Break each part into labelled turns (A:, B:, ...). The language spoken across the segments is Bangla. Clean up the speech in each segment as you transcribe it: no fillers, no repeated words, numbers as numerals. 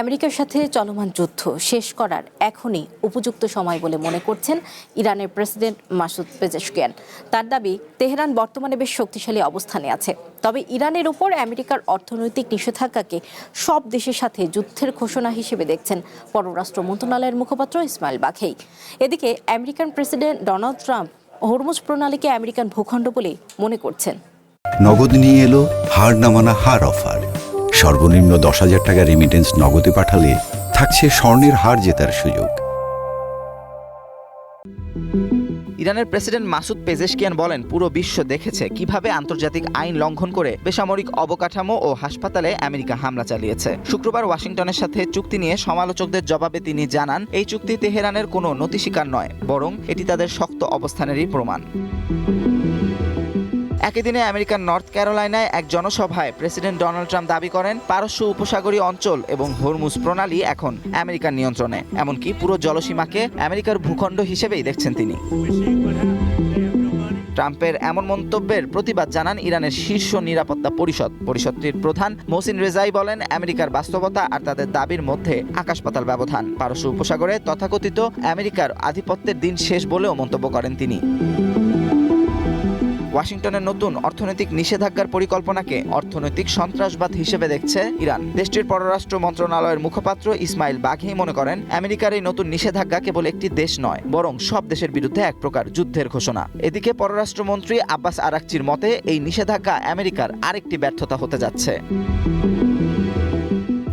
A: আমেরিকার সাথে চলমান যুদ্ধ শেষ করার এখনই উপযুক্ত সময় বলে মনে করছেন ইরানের প্রেসিডেন্ট মাসুদ পেজেশকিয়ান। তার দাবি, তেহরান বর্তমানে বেশ শক্তিশালী অবস্থানে আছে, তবে ইরানের উপর আমেরিকার অর্থনৈতিক নিষেধাজ্ঞাকে সব দেশের সাথে যুদ্ধের ঘোষণা হিসেবে দেখছেন পররাষ্ট্র মন্ত্রণালয়ের মুখপাত্র ইসমাইল বাঘেই। এদিকে American president Donald Trump Hormuz প্রণালীকে আমেরিকান ভূখণ্ড বলে মনে করছেন।
B: নগদ নিয়ে এলো হার না মানা হার অফার। সর্বনিম্ন 10,000 টাকা রেমিটেন্স নগদে পাঠালে থাকছে স্বর্ণের হার জেতার সুযোগ।
C: ইরানের প্রেসিডেন্ট মাসুদ পেজেশকিয়ান বলেন, পুরো বিশ্ব দেখেছে কিভাবে আন্তর্জাতিক আইন লঙ্ঘন করে বেসামরিক অবকাঠামো ও হাসপাতালে আমেরিকা হামলা চালিয়েছে। শুক্রবার ওয়াশিংটনের সাথে চুক্তি নিয়ে সমালোচকদের জবাবে তিনি জানান, এই চুক্তি তেহরানের কোনো নতি স্বীকার নয়, বরং এটি তাদের শক্ত অবস্থানেরই প্রমাণ। একই দিনে আমেরিকার নর্থ ক্যারোলাইনায় এক জনসভায় প্রেসিডেন্ট ডোনাল্ড ট্রাম্প দাবি করেন, পারস্য উপসাগরীয় অঞ্চল এবং হরমুজ প্রণালী এখন আমেরিকার নিয়ন্ত্রণে, এমনকি পুরো জলসীমাকে আমেরিকার ভূখণ্ড হিসেবেই দেখছেন তিনি। ট্রাম্পের এমন মন্তব্যের প্রতিবাদ জানান ইরানের শীর্ষ নিরাপত্তা পরিষদটির প্রধান মোহসিন রেজাই বলেন, আমেরিকার বাস্তবতা আর তাদের দাবির মধ্যে আকাশ পাতাল ব্যবধান। পারস্য উপসাগরে তথাকথিত আমেরিকার আধিপত্যের দিন শেষ বলেও মন্তব্য করেন তিনি। ওয়াশিংটনের নতুন অর্থনৈতিক নিষেধাজ্ঞার পরিকল্পনাকে অর্থনৈতিক সন্ত্রাসবাদ হিসেবে দেখছে ইরান। দেশটির পররাষ্ট্র মন্ত্রণালয়ের মুখপাত্র ইসমাইল বাঘেই মনে করেন, আমেরিকার এই নতুন নিষেধাজ্ঞা কেবল একটি দেশ নয়, বরং সব দেশের বিরুদ্ধে এক প্রকার যুদ্ধের ঘোষণা। এদিকে পররাষ্ট্রমন্ত্রী আব্বাস আরাকচির মতে, এই নিষেধাজ্ঞা আমেরিকার আরেকটি ব্যর্থতা হতে যাচ্ছে।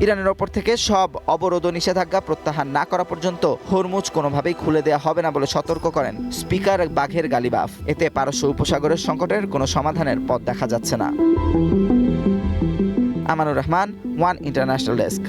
C: ইরানের ওপর থেকে সব অবরোধ ও নিষেধাজ্ঞা প্রত্যাহার না করা পর্যন্ত হরমুজ কোনোভাবেই খুলে দেওয়া হবে না বলে সতর্ক করেন স্পিকার বাঘের গালিবাফ। এতে পারস্য উপসাগরের সংকটের কোনো সমাধানের পথ দেখা যাচ্ছে না। Amanur Rahman, one international desk.